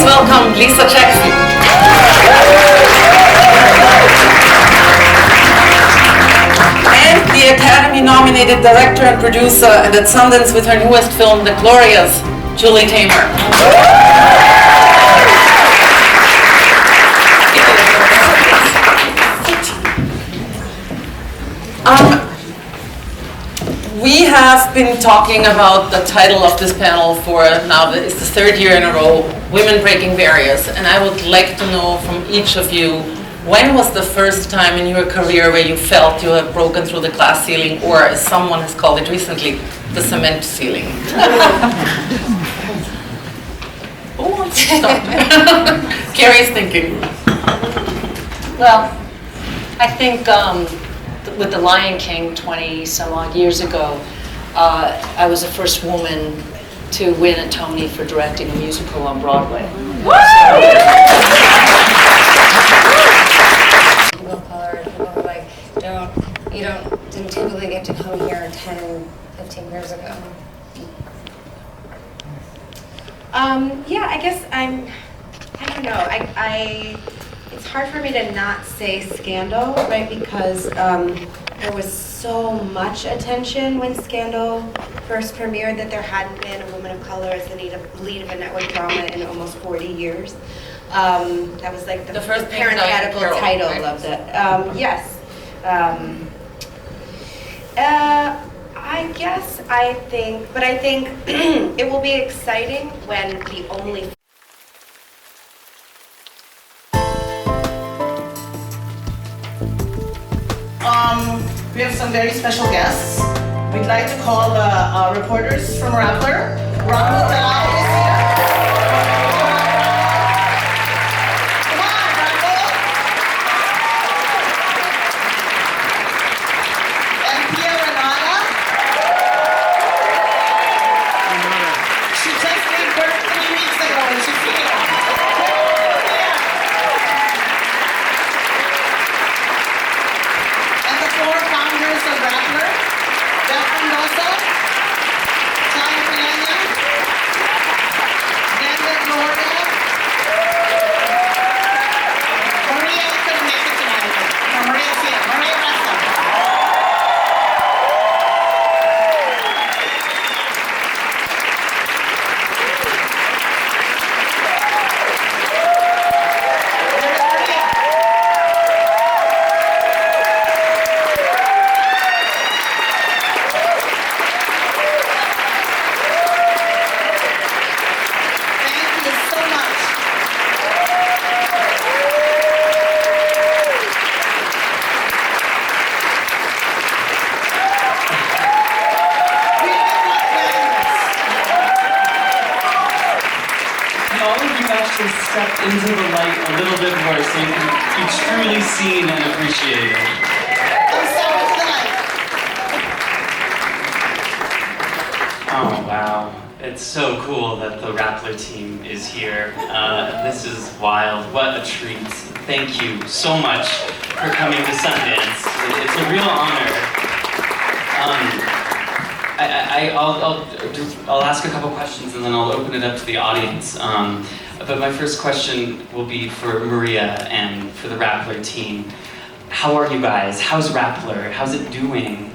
Please welcome Lisa Jackson. And the Academy-nominated director and producer, and at Sundance with her newest film, The Glorious, Julie Taymor. We have been talking about the title of this panel for now, it's the third year in a row, Women Breaking Barriers. And I would like to know from each of you, when was the first time in your career where you felt you have broken through the glass ceiling, or as someone has called it recently, the cement ceiling? Oh, stop. Carrie's thinking. Well, I think with The Lion King 20 some odd years ago, I was the first woman to win a Tony for directing a musical on Broadway. People of color, people who like didn't typically get to come here 10, 15 years ago. Yeah, I guess I don't know, it's hard for me to not say Scandal, right, because there was so much attention when Scandal first premiered that there hadn't been a woman of color as the lead of a network drama in almost 40 years. That was like the first parenthetical title right? Of the, yes. I think it will be exciting when the only we have some very special guests. We'd like to call the reporters from Rappler. Ron Mutalao is here. Come on, Rappler. And Pia Renata. She just gave birth 3 weeks ago and she's here. Four founders of Rappler, Jeff Mendoza, Chaya Pineda, Glenda Gloria, Maria couldn't make it tonight. No, Maria's here. Maria Ressa. Step into the light a little bit more so you can be truly seen and appreciated. Oh wow, it's so cool that the Rappler team is here. This is wild, what a treat. Thank you so much for coming to Sundance. It's a real honor. I'll ask a couple questions and then I'll open it up to the audience. But my first question will be for Maria and for the Rappler team. How are you guys? How's Rappler? How's it doing?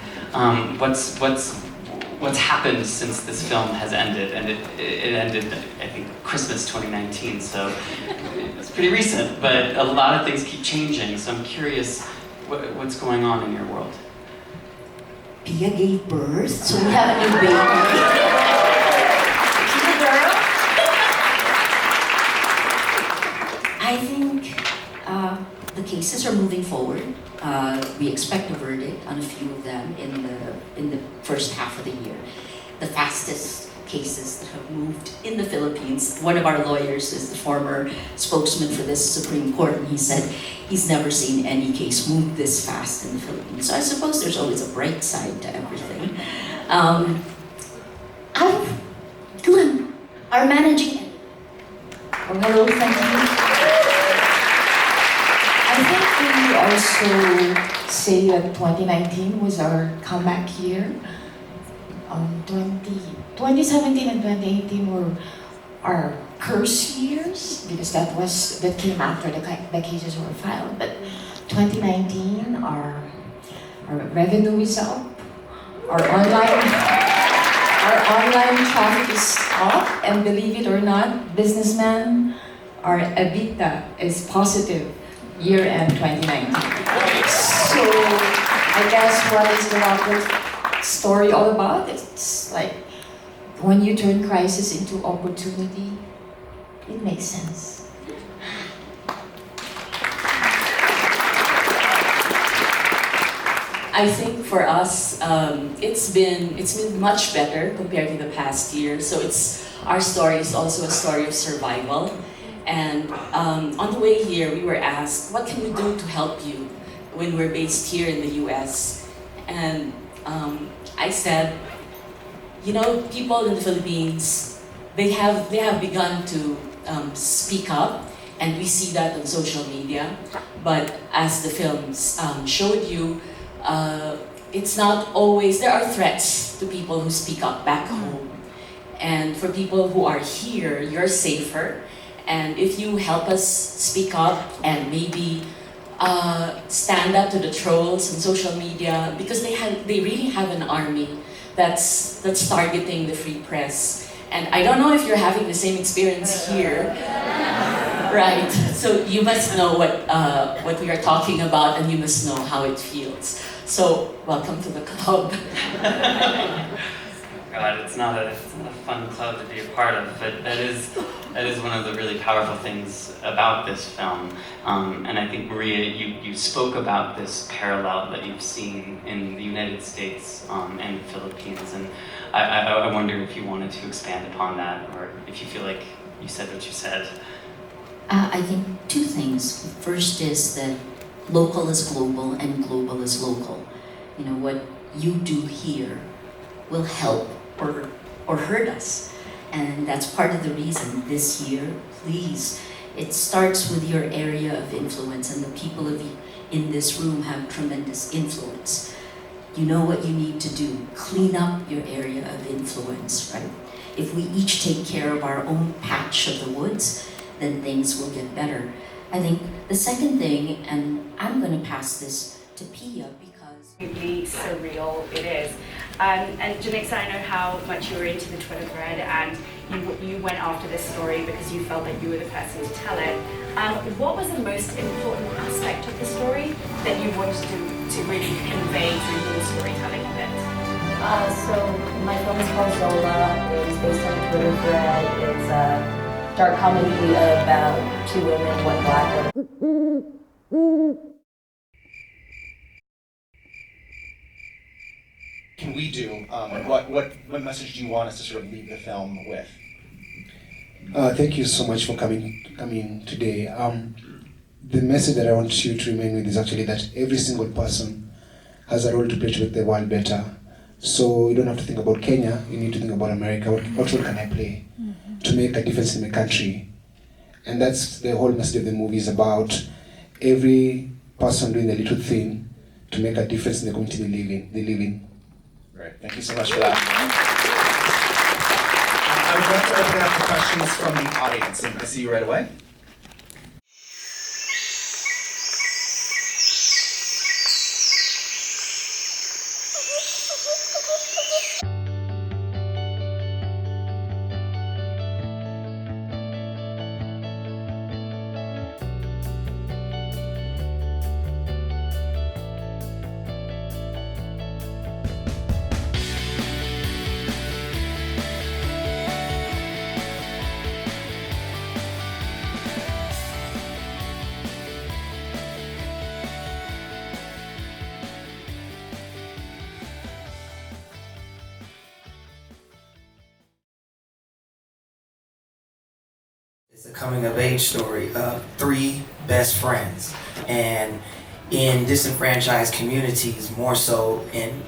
What's happened since this film has ended? And it ended, I think, Christmas 2019, so it's pretty recent, but a lot of things keep changing, so I'm curious what's going on in your world. Pia gave birth, so we have a new baby. Pia girl. I think the cases are moving forward. We expect a verdict on a few of them in the first half of the year. The fastest cases that have moved in the Philippines. One of our lawyers is the former spokesman for this Supreme Court, and he said he's never seen any case move this fast in the Philippines. So I suppose there's always a bright side to everything. Glenn, our managing. Oh, hello, thank you. I think we also say that 2019 was our comeback year. 2017 and 2018 were our curse years, because that came after the cases were filed. But 2019, our revenue is up, our online traffic is up, and believe it or not, businessmen, our EBITDA is positive year-end 2019. So I guess what is the Rappler story all about? It's like when you turn crisis into opportunity, it makes sense. I think for us, it's been much better compared to the past year. So our story is also a story of survival. And on the way here, we were asked, what can we do to help you when we're based here in the US? And I said, people in the Philippines, they have begun to speak up, and we see that on social media. But as the films showed you, it's not always, there are threats to people who speak up back home. And for people who are here, you're safer. And if you help us speak up and maybe stand up to the trolls on social media, because they really have an army that's targeting the free press. And I don't know if you're having the same experience here. Right, so you must know what we are talking about, and you must know how it feels. So, welcome to the club. God, it's not a fun club to be a part of, but that is one of the really powerful things about this film. And I think, Maria, you spoke about this parallel that you've seen in the United States and the Philippines, and I wonder if you wanted to expand upon that, or if you feel like you said what you said. I think two things. First is that local is global and global is local. What you do here will help or hurt us. And that's part of the reason this year, please, it starts with your area of influence, and the people in this room have tremendous influence. You know what you need to do. Clean up your area of influence, right? If we each take care of our own patch of the woods, then things will get better. I think the second thing, and I'm going to pass this to Pia because... Really surreal it is. And Janixa, I know how much you were into the Twitter thread, and you went after this story because you felt that you were the person to tell it. What was the most important aspect of the story that you wanted to really convey through your storytelling of it? So my film is called Zola. It was based on a Twitter thread. It's a dark comedy about two women, one black, one. Can we do? What message do you want us to sort of leave the film with? Thank you so much for coming today. The message that I want you to remain with is actually that every single person has a role to play to make the world better. So you don't have to think about Kenya, you need to think about America. What role can I play to make a difference in my country? And that's the whole message of the movie, is about every person doing a little thing to make a difference in the community they live in. Great, thank you so much for that. I would like to open up the questions from the audience, and I see you right away. It's a coming of age story of three best friends, and in disenfranchised communities, more so in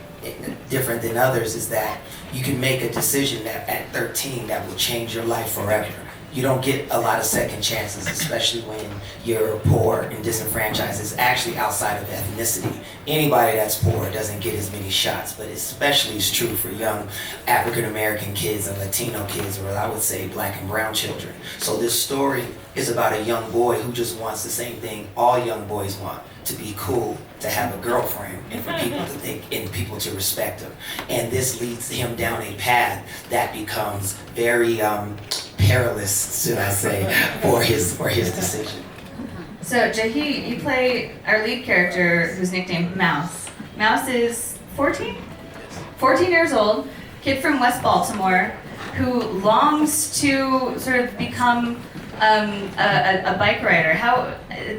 different than others, is that you can make a decision that at 13 that will change your life forever. you don't get a lot of second chances, especially when you're poor and disenfranchised. It's actually outside of ethnicity. Anybody that's poor doesn't get as many shots, but especially it's true for young African American kids and Latino kids, or I would say black and brown children. So this story is about a young boy who just wants the same thing all young boys want: to be cool, to have a girlfriend, and for people to think and people to respect him. And this leads him down a path that becomes very perilous, should I say, for his decision. So Jahi, you play our lead character who's nicknamed Mouse. Mouse is 14? 14 years old, kid from West Baltimore, who longs to sort of become a bike rider.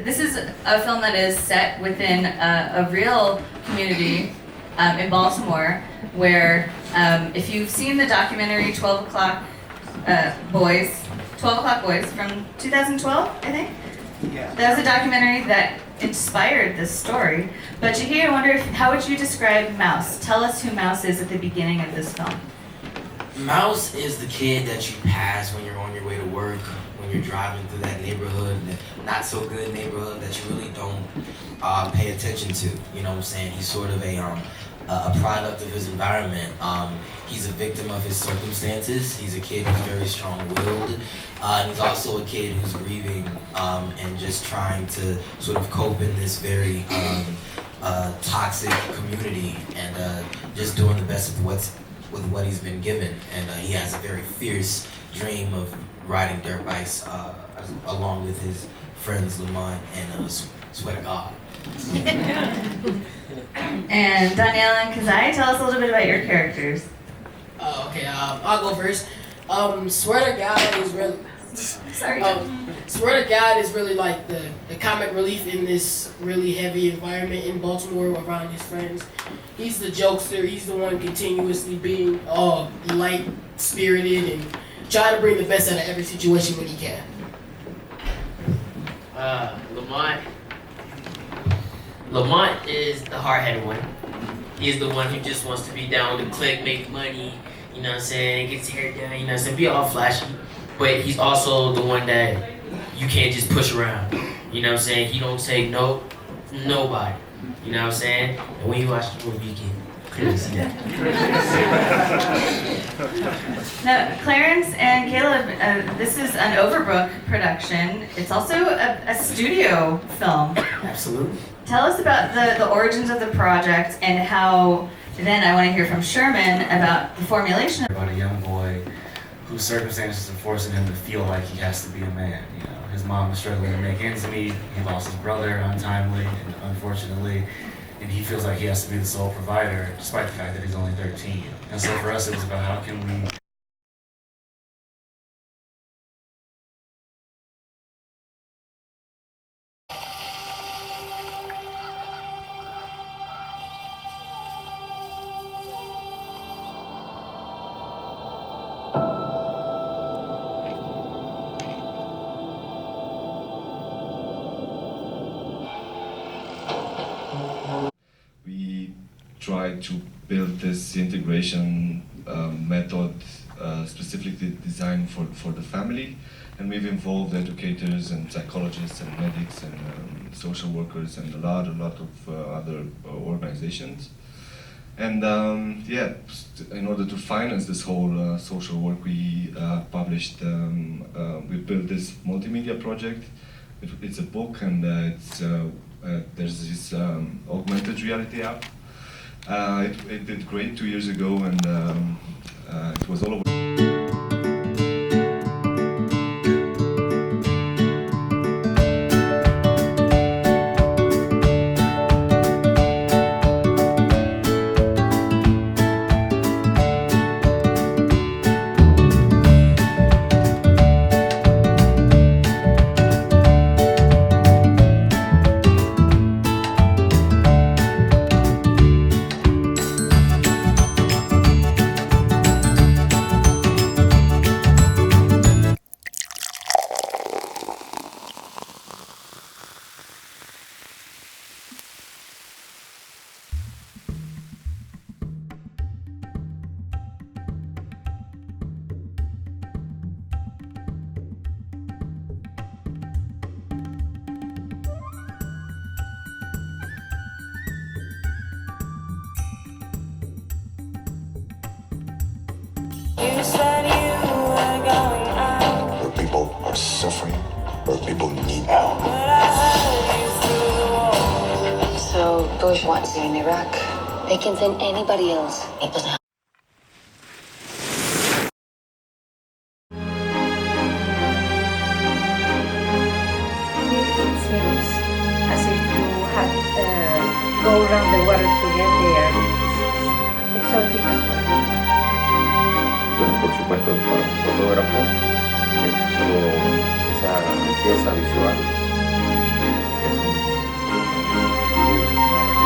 This is a film that is set within a real community in Baltimore, where if you've seen the documentary 12 O'Clock Boys from 2012, I think? Yeah. That was a documentary that inspired this story. But Jahi, I wonder, how would you describe Mouse? Tell us who Mouse is at the beginning of this film. Mouse is the kid that you pass when you're on your way to work, when you're driving through that neighborhood, that not so good neighborhood that you really don't pay attention to. You know what I'm saying? He's sort of a product of his environment. He's a victim of his circumstances. He's a kid who's very strong-willed. And he's also a kid who's grieving and just trying to sort of cope in this very toxic community, and just doing the best with what he's been given. And he has a very fierce dream of riding dirt bikes along with his friends Lamont and Swear to God. And Danielle and Kazai, tell us a little bit about your characters. Okay, I'll go first. Swear to God is really... Sorry. Swear to God is really like the comic relief in this really heavy environment in Baltimore around his friends. He's the jokester. He's the one continuously being light-spirited and trying to bring the best out of every situation when he can. Lamont is the hard-headed one. He's the one who just wants to be down with the clique, make money, you know what I'm saying, gets his hair done, you know what I'm saying, be all flashy. But he's also the one that you can't just push around, you know what I'm saying? He don't say no, nobody, you know what I'm saying? And when you watch the movie, you can clearly see that. Now, Clarence and Caleb, this is an Overbrook production. It's also a studio film. Absolutely. Tell us about the origins of the project and how, then I want to hear from Sherman about the formulation. About a young boy whose circumstances are forcing him to feel like he has to be a man. You know, his mom is struggling to make ends meet. He lost his brother untimely and unfortunately, and he feels like he has to be the sole provider, despite the fact that he's only 13. And so for us, it was about how can we try to build this integration method specifically designed for the family, and we've involved educators and psychologists and medics and social workers and a lot of other organizations. And yeah, in order to finance this whole social work, we published, we built this multimedia project. It's a book, and there's this augmented reality app. It did great 2 years ago, and it was all over. they're in Iraq. They can send anybody else. It doesn't It seems as if you had go around the world to get there. It's exotic as well. Bueno, por supuesto, para un fotógrafo, esa riqueza visual es un plus, ¿no?